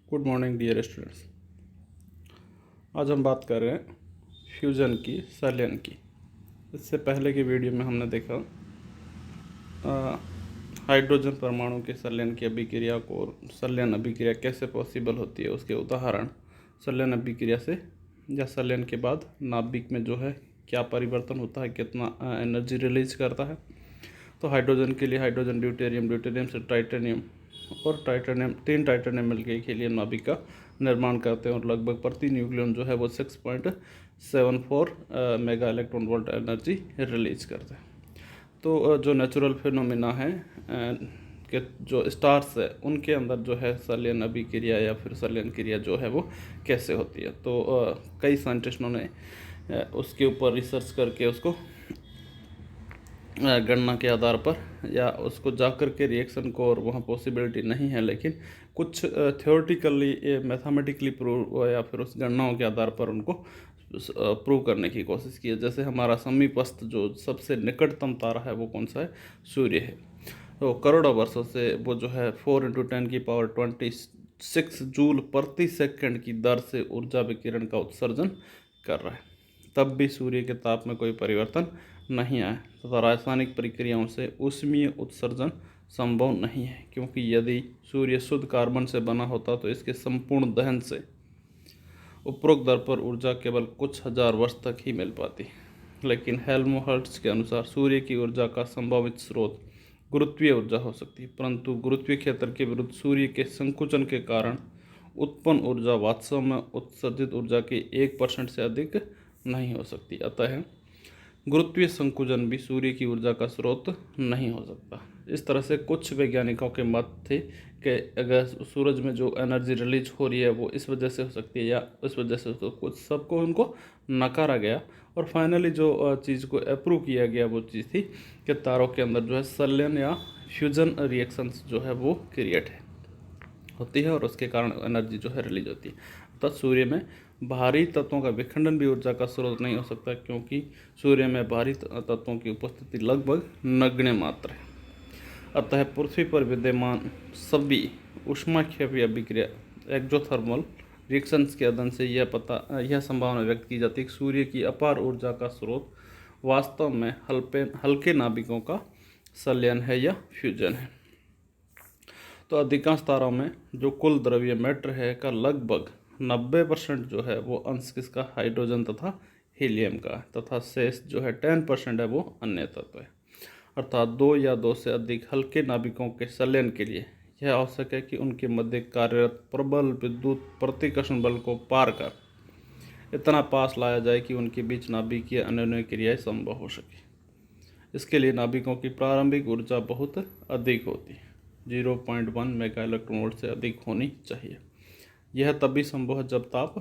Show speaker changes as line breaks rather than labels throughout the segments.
Good morning dear students. आज हम बात कर रहे हैं फ्यूजन की, संलयन की। इससे पहले की वीडियो में हमने देखा हाइड्रोजन परमाणु के संलयन की अभिक्रिया को, और संलयन अभिक्रिया कैसे पॉसिबल होती है उसके उदाहरण, संलयन अभिक्रिया से या संलयन के बाद नाभिक में जो है क्या परिवर्तन होता है, कितना एनर्जी रिलीज करता है। तो हाइड्रोजन के लिए हाइड्रोजन ड्यूटेरियम, ड्यूटेरियम से टाइटेनियम, और टाइटेनियम, 3 टाइटेनियम मिलकर एक हीलियम नाभिक का निर्माण करते हैं और लगभग प्रति न्यूक्लियन जो है वो 6.74 mega electron volt energy release करते हैं। तो जो नेचुरल फिनोमिना है कि जो स्टार्स है उनके अंदर जो है संलयन अभिक्रिया या फिर संलयन क्रिया जो है वो कैसे होती है। तो कई साइंटिस्टों ने उसके ऊपर रिसर्च करके उसको गणना के आधार पर या उसको जाकर के रिएक्शन को, और वहाँ पॉसिबिलिटी नहीं है लेकिन कुछ थ्योरेटिकली मैथमेटिकली प्रूव या फिर उस गणनाओं के आधार पर उनको प्रूव करने की कोशिश की है। जैसे हमारा समीपस्थ जो सबसे निकटतम तारा है वो कौन सा है, सूर्य है। तो करोड़ों वर्षों से वो जो है 4 × 10⁻26 जूल प्रति सेकंड की दर से ऊर्जा विकिरण का उत्सर्जन कर रहा है। तब भी सूर्य के ताप में कोई परिवर्तन नहीं आया तथा रासायनिक प्रक्रियाओं से ऊष्मीय उत्सर्जन संभव नहीं है, क्योंकि यदि सूर्य शुद्ध कार्बन से बना होता तो इसके संपूर्ण दहन से उपरोक्त दर पर ऊर्जा केवल कुछ हजार वर्ष तक ही मिल पाती। लेकिन हेल्महोल्ट्ज के अनुसार सूर्य की ऊर्जा का संभावित स्रोत गुरुत्वीय ऊर्जा हो सकती है, परंतु गुरुत्वीय क्षेत्र के विरुद्ध सूर्य के संकुचन के कारण उत्पन्न ऊर्जा वास्तव में उत्सर्जित ऊर्जा के 1% से अधिक नहीं हो सकती। अतः गुरुत्वीय संकुचन भी सूर्य की ऊर्जा का स्रोत नहीं हो सकता। इस तरह से कुछ वैज्ञानिकों के मत थे कि अगर सूरज में जो एनर्जी रिलीज हो रही है वो इस वजह से हो सकती है या इस वजह से, तो कुछ सबको उनको नकारा गया और फाइनली जो चीज़ को अप्रूव किया गया वो चीज़ थी कि तारों के अंदर जो है संलयन या फ्यूजन रिएक्शंस जो है वो क्रिएट होती है और उसके कारण एनर्जी जो है रिलीज होती है। अर्थात सूर्य में भारी तत्वों का विखंडन भी ऊर्जा का स्रोत नहीं हो सकता, क्योंकि सूर्य में भारी तत्वों की उपस्थिति लगभग नगण्य मात्र है। अतः पृथ्वी पर विद्यमान सभी ऊष्माक्षेपी अभिक्रिया एक्सोथर्मल रिएक्शंस के अध्ययन से यह संभावना व्यक्त की जाती है कि सूर्य की अपार ऊर्जा का स्रोत वास्तव में हल्के नाभिकों का संलयन है या फ्यूजन है। तो अधिकांश तारों में जो कुल द्रव्य मैटर है का लगभग 90% जो है वो अंश किसका, हाइड्रोजन तथा हीलियम का, तथा शेष जो है 10% है वो अन्य तत्व है। अर्थात 2 या 2 से अधिक हल्के नाभिकों के संलयन के लिए यह आवश्यक है कि उनके मध्य कार्यरत प्रबल विद्युत प्रतिकर्षण बल को पार कर इतना पास लाया जाए कि उनके बीच नाभिकीय अन्योन्य क्रियाएं संभव हो सके। इसके लिए नाभिकों की प्रारंभिक ऊर्जा बहुत अधिक होती है, 0.1 मेगा इलेक्ट्रॉन वोल्ट से अधिक होनी चाहिए। यह तभी संभव है जब ताप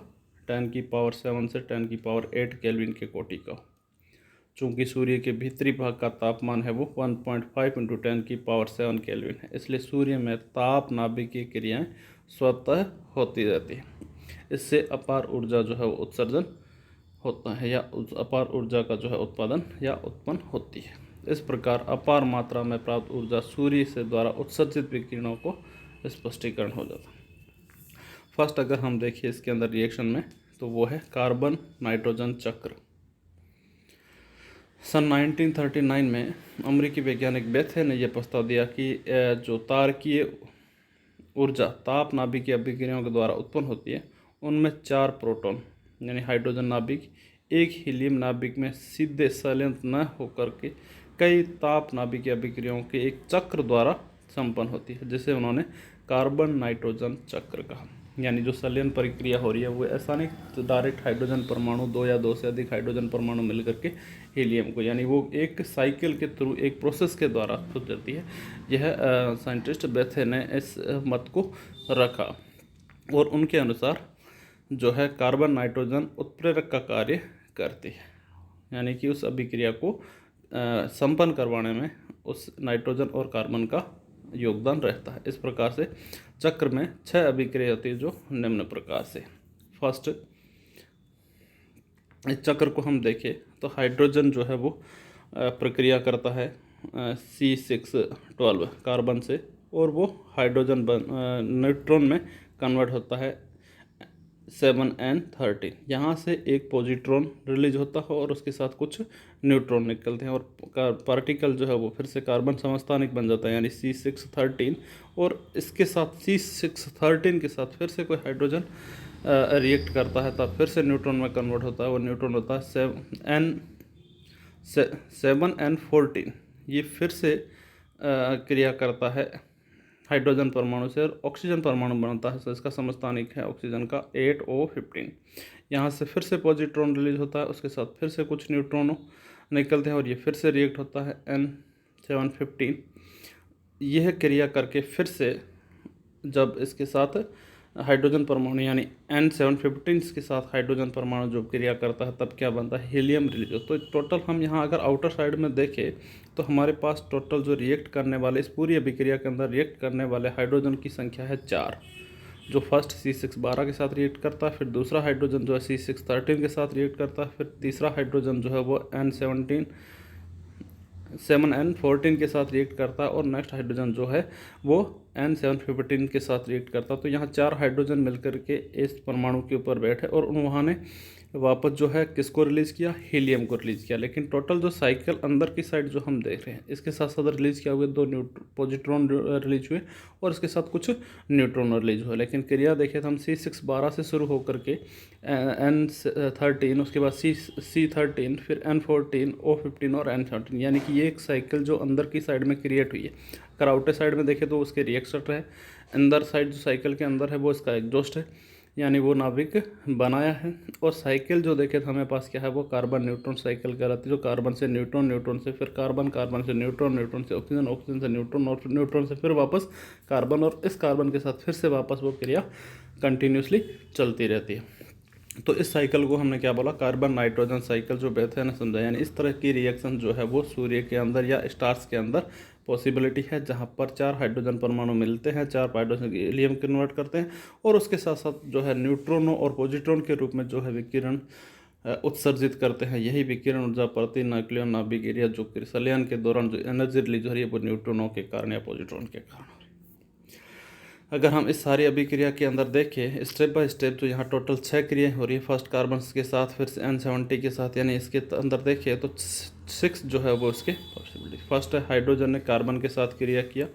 10⁻7 से 10⁸ केल्विन के कोटि का हो। चूँकि सूर्य के भीतरी भाग का तापमान है वो 1.5 × 10⁻7 केल्विन है, इसलिए सूर्य में ताप नाभिकीय क्रियाएं स्वतः होती रहती है। इससे अपार ऊर्जा जो है वो उत्सर्जन होता है या अपार ऊर्जा का जो है उत्पादन या उत्पन्न होती है। इस प्रकार अपार मात्रा में प्राप्त ऊर्जा सूर्य से द्वारा उत्सर्जित विकिरणों को स्पष्टीकरण हो जाता है। फर्स्ट अगर हम देखिए इसके अंदर रिएक्शन में, तो वो है कार्बन नाइट्रोजन चक्र। सन 1939 में अमेरिकी वैज्ञानिक बेथे ने यह प्रस्ताव दिया कि जो तारकीय ऊर्जा ताप नाभिकीय अभिक्रियाओं के द्वारा उत्पन्न होती है उनमें 4 प्रोटॉन यानी हाइड्रोजन नाभिक एक हीलियम नाभिक में सीधे संलयन न होकर के कई ताप नाभिकीय अभिक्रियाओं के एक चक्र द्वारा संपन्न होती है, जिसे उन्होंने कार्बन नाइट्रोजन चक्र कहा। यानी जो संलयन प्रक्रिया हो रही है वो ऐसा नहीं तो डायरेक्ट हाइड्रोजन परमाणु 2 या 2 से अधिक हाइड्रोजन परमाणु मिलकर के हीलियम को, यानी वो एक साइकिल के थ्रू एक प्रोसेस के द्वारा हो जाती है। यह साइंटिस्ट बेथे ने इस मत को रखा और उनके अनुसार जो है कार्बन नाइट्रोजन उत्प्रेरक का कार्य करती है, यानी कि उस अभिक्रिया को संपन्न करवाने में उस नाइट्रोजन और कार्बन का योगदान रहता है। इस प्रकार से चक्र में 6 अभिक्रिया होती है जो निम्न प्रकार से। फर्स्ट, इस चक्र को हम देखें तो हाइड्रोजन जो है वो प्रक्रिया करता है C612 कार्बन से, और वो हाइड्रोजन न्यूट्रॉन में कन्वर्ट होता है 7n13। यहाँ से एक पॉजिट्रॉन रिलीज होता है और उसके साथ कुछ न्यूट्रॉन निकलते हैं और पार्टिकल जो है वो फिर से कार्बन समस्थानिक बन जाता है यानी C613। और इसके साथ C613 के साथ फिर से कोई हाइड्रोजन रिएक्ट करता है तब फिर से न्यूट्रॉन में कन्वर्ट होता है और न्यूट्रॉन होता है 7n14। ये फिर से क्रिया करता है हाइड्रोजन परमाणु से और ऑक्सीजन परमाणु बनता है। तो इसका समस्थानिक है ऑक्सीजन का 8O15। यहाँ से फिर से पॉजिट्रॉन रिलीज होता है, उसके साथ फिर से कुछ न्यूट्रॉन निकलते हैं और ये फिर से रिएक्ट होता है N715। यह क्रिया करके फिर से जब इसके साथ हाइड्रोजन परमाणु यानी N715 के साथ हाइड्रोजन परमाणु जो क्रिया करता है तब क्या बनता है, हीलियम रिलीज होता है। तो टोटल हम यहाँ अगर आउटर साइड में देखें तो हमारे पास टोटल जो रिएक्ट करने वाले इस पूरी अभिक्रिया के अंदर रिएक्ट करने वाले हाइड्रोजन की संख्या है 4। जो फर्स्ट C612 के साथ रिएक्ट करता है, फिर दूसरा हाइड्रोजन जो है C613 के साथ रिएक्ट करता है, फिर तीसरा हाइड्रोजन जो है वो7n14 के साथ रिएक्ट करता है और नेक्स्ट हाइड्रोजन जो है वो N715 के साथ रिएक्ट करता है। तो यहाँ 4 हाइड्रोजन मिलकर के इस परमाणु के ऊपर बैठे और वहाँ ने वापस जो है किसको रिलीज़ किया, हीलियम को रिलीज़ किया। लेकिन टोटल जो साइकिल अंदर की साइड जो हम देख रहे हैं इसके साथ साथ रिलीज़ किया हुए 2 पॉजिट्रॉन रिलीज हुए और इसके साथ कुछ न्यूट्रॉन रिलीज हुए। लेकिन क्रिया देखें तो हम C612 से शुरू होकर के N13, उसके बाद C13, फिर N14, O15 और N17, यानी कि ये एक साइकिल जो अंदर की साइड में क्रिएट हुई है। अगर आउटर साइड में देखें तो उसके रिएक्टर है, अंदर साइड जो साइकिल के अंदर है वो इसका एग्जॉस्ट है, यानी वो नाभिक बनाया है। और साइकिल जो देखे तो हमें पास क्या है, वो कार्बन न्यूट्रॉन साइकिल कहलाती है, जो कार्बन से न्यूट्रॉन, न्यूट्रॉन से फिर कार्बन, कार्बन से न्यूट्रॉन, न्यूट्रॉन से ऑक्सीजन, ऑक्सीजन से न्यूट्रॉन और न्यूट्रॉन से फिर वापस कार्बन और इस कार्बन के साथ फिर से वापस वो क्रिया कंटिन्यूसली चलती रहती है। तो इस साइकिल को हमने क्या बोला, कार्बन नाइट्रोजन साइकिल जो बेथे ने समझा। यानी इस तरह की रिएक्शन जो है वो सूर्य के अंदर या स्टार्स के अंदर पॉसिबिलिटी है, जहाँ पर 4 हाइड्रोजन परमाणु मिलते हैं, 4 हाइड्रोजन हीलियम कन्वर्ट करते हैं और उसके साथ साथ जो है न्यूट्रॉनों और पॉजिट्रॉन के रूप में जो है विकिरण उत्सर्जित करते हैं। यही विकिरण ऊर्जा प्रति न्यूक्लियन नाभिक एरिया जो संलयन के दौरान जो एनर्जी रिलीज हो रही है वो न्यूट्रॉनों के कारण या पॉजिट्रॉन के कारण। अगर हम इस सारी अभिक्रिया के अंदर देखें स्टेप बाय स्टेप, तो यहाँ टोटल 6 क्रियाएं हो रही है। फर्स्ट कार्बन के साथ, फिर N70 के साथ, यानी इसके अंदर देखिए तो 6 जो है वो इसके पॉसिबिलिटी। फर्स्ट है हाइड्रोजन ने कार्बन के साथ क्रिया किया,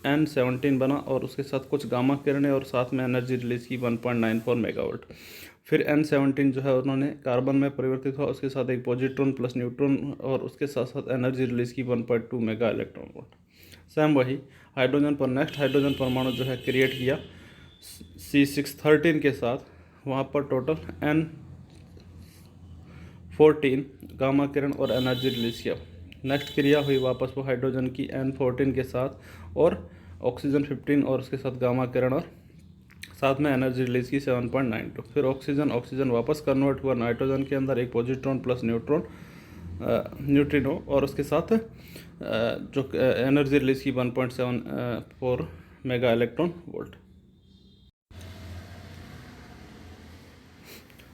N17 बना और उसके साथ कुछ गामा किरणें और साथ में एनर्जी रिलीज की 1.94 मेगावाट। फिर N17 जो है उन्होंने कार्बन में परिवर्तित हुआ, उसके साथ एक पॉजिट्रॉन प्लस न्यूट्रॉन और उसके साथ साथ एनर्जी रिलीज की 1.2 मेगा इलेक्ट्रॉन वोल्ट। सेम वही हाइड्रोजन पर नेक्स्ट हाइड्रोजन परमाणु जो है क्रिएट किया C613 के साथ, वहाँ पर टोटल N14 गामा किरण और एनर्जी रिलीज किया। नेक्स्ट क्रिया हुई वापस वो हाइड्रोजन की N14 के साथ और ऑक्सीजन 15 और उसके साथ गामा किरण और साथ में एनर्जी रिलीज की 7.92। फिर ऑक्सीजन वापस कन्वर्ट हुआ नाइट्रोजन के अंदर, एक पॉजिट्रॉन प्लस न्यूट्रिनो और उसके साथ जो एनर्जी रिलीज की 1.74 मेगा इलेक्ट्रॉन वोल्ट।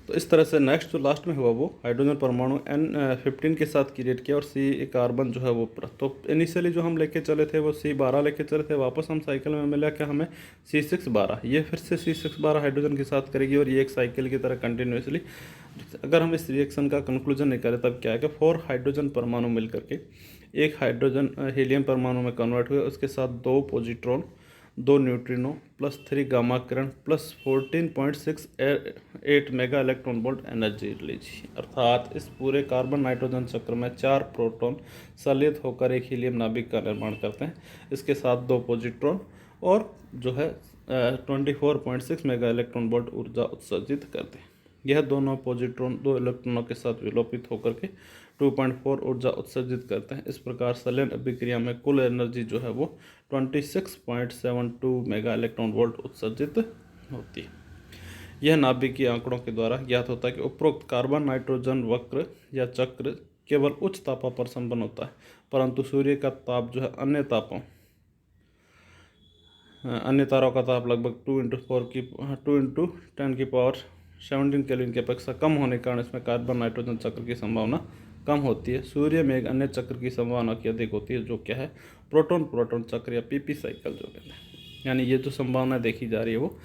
तो इस तरह से नेक्स्ट जो लास्ट में हुआ वो हाइड्रोजन परमाणु N15 के साथ क्रिएट किया और C कार्बन जो है वो तो इनिशियली जो हम लेके चले थे वो C12 लेके चले थे, वापस हम साइकिल में मिला क्या हमें C612, ये फिर से C612 हाइड्रोजन के साथ करेगी और ये एक साइकिल की तरह कंटिन्यूसली। अगर हम इस रिएक्शन का कंक्लूजन निकालें तब क्या है कि 4 हाइड्रोजन परमाणु मिल करके एक हाइड्रोजन हीलियम परमाणु में कन्वर्ट हुए, उसके साथ 2 पॉजिट्रॉन, 2 न्यूट्रिनो प्लस 3 गामा किरण plus 14.68 mega electron volt energy release. अर्थात इस पूरे कार्बन नाइट्रोजन चक्र में 4 प्रोटॉन संलयित होकर एक हीलियम नाभिक का निर्माण करते हैं। इसके साथ 2 पॉजिट्रॉन और जो है 24.6 मेगा इलेक्ट्रॉन वोल्ट ऊर्जा उत्सर्जित करते हैं। यह दोनों पॉजिट्रॉन 2 इलेक्ट्रॉनों के साथ विलोपित होकर के 2.4 ऊर्जा उत्सर्जित करते हैं। इस प्रकार संलयन अभिक्रिया में कुल एनर्जी जो है वो 26.72 मेगा इलेक्ट्रॉन वोल्ट उत्सर्जित होती है। यह नाभिकीय आंकड़ों के द्वारा ज्ञात होता है कि उपरोक्त कार्बन नाइट्रोजन वक्र या चक्र केवल उच्च तापों पर संपन्न होता है, परंतु सूर्य का ताप जो है अन्य तारों का ताप लगभग 2 × 10⁻17 केल्विन की अपेक्षा कम होने के कारण इसमें कार्बन नाइट्रोजन चक्र की संभावना कम होती है। सूर्य में एक अन्य चक्र की संभावना की अधिक होती है, जो क्या है, प्रोटॉन चक्र या PP साइकिल जो कहते हैं। यानी ये जो संभावना देखी जा रही है वो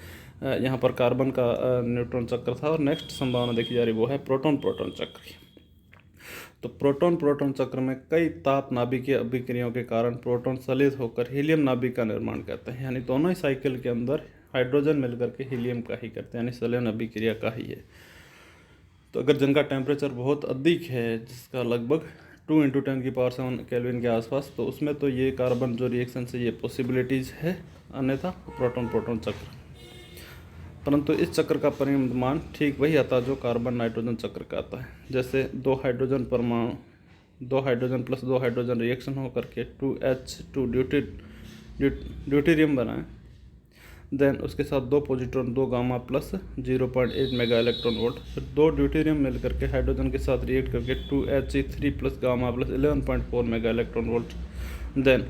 यहाँ पर कार्बन का न्यूट्रॉन चक्र था। और नेक्स्ट संभावना देखी जा रही वो है प्रोटॉन प्रोटॉन चक्र की। तो प्रोटॉन प्रोटॉन चक्र में कई ताप नाभिकीय अभिक्रियाओं के कारण प्रोटॉन सलित होकर हीलियम नाभिक का निर्माण करते हैं, यानी दोनों ही साइकिल के अंदर हाइड्रोजन मिलकर के हीलियम का ही करते हैं, यानी संलयन अभिक्रिया का ही है। तो अगर जिनका टेम्परेचर बहुत अधिक है, जिसका लगभग 2 × 10⁻⁷ केल्विन के आसपास, तो उसमें तो ये कार्बन जो रिएक्शन से ये पॉसिबिलिटीज़ है, अन्यथा प्रोटॉन प्रोटॉन चक्र। परंतु इस चक्र का परिणाम ठीक वही आता है जो कार्बन नाइट्रोजन चक्र का आता है। जैसे 2 हाइड्रोजन परमाणु, 2 हाइड्रोजन प्लस 2 हाइड्रोजन रिएक्शन होकर के 2H2 ड्यूटेरियम बनाए, देन उसके साथ 2 positron 2 gamma plus 0.8 mega electron volt, फिर 2 ड्यूटेरियम मिलकर के हाइड्रोजन के साथ रिएक्ट करके 2He3 plus gamma plus 11.4 mega electron volt, then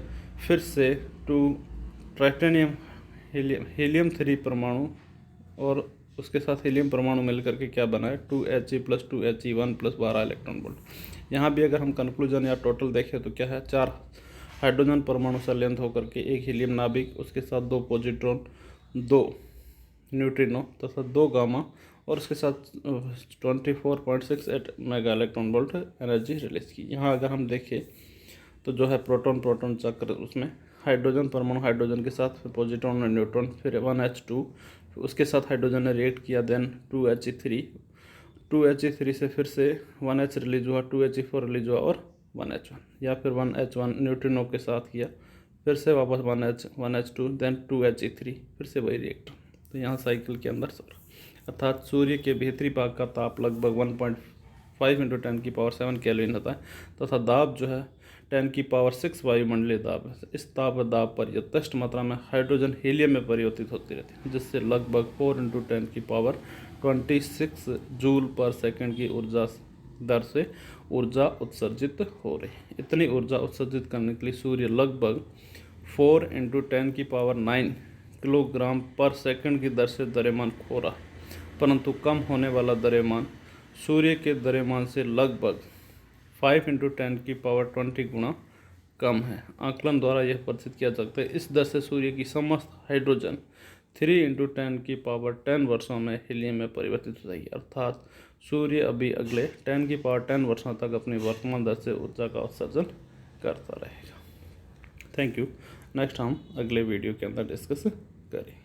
फिर से 2 ट्राइटेनियम हीलियम 3 परमाणु और उसके साथ हीलियम परमाणु मिलकर के क्या बना है 2He plus 2He1 plus 12 electron volt. यहाँ भी अगर हम कंक्लूजन या टोटल देखें तो क्या है, 4 हाइड्रोजन परमाणु संलयन होकर के एक हीलियम नाभिक, उसके साथ 2 पॉजिट्रॉन 2 न्यूट्रिनो तथा 2 गामा और उसके साथ 24.68 mega electron volt energy release की। यहाँ अगर हम देखें तो जो है प्रोटॉन प्रोटॉन चक्र, उसमें हाइड्रोजन परमाणु हाइड्रोजन के साथ, फिर पॉजिट्रॉन और न्यूट्रॉन, फिर 1H2, उसके साथ हाइड्रोजन ने रिएक्ट किया, देन 2He3 से फिर से 1H रिलीज हुआ, 2He4 रिलीज हुआ और 1H1, या फिर 1H1 न्यूट्रिनो के साथ किया, फिर से वापस 1H2 देन 2He3, फिर से वही रिएक्टर। तो यहाँ साइकिल के अंदर अर्थात सूर्य के भीतरी भाग का ताप लगभग 1.5 × 10⁻⁷ केल्विन होता है तथा दाब जो है 10⁻⁶ वायुमंडलीय दाब है। इस ताप दाब पर यथेष्ट मात्रा में हाइड्रोजन हीलियम में परिवर्तित होती रहती है, जिससे लगभग 4 × 10⁻26 जूल पर सेकंड की ऊर्जा दर से ऊर्जा उत्सर्जित हो रही है। इतनी ऊर्जा उत्सर्जित करने के लिए सूर्य लगभग 4 × 10⁹ किलोग्राम पर सेकंड की दर से द्रव्यमान खो रहा, परंतु कम होने वाला द्रव्यमान सूर्य के द्रव्यमान से लगभग 5 × 10⁻20 गुना कम है। आकलन द्वारा यह प्रदर्शित किया जा सकता है। इस दर से सूर्य की समस्त हाइड्रोजन 3 × 10⁻10 वर्षों में हीलियम में परिवर्तित हो जाएगी, अर्थात सूर्य अभी अगले 10⁻10 वर्षों तक अपनी वर्तमान दर से ऊर्जा का उत्सर्जन करता रहेगा। Thank you. नेक्स्ट हम अगले वीडियो के अंदर डिस्कस करें।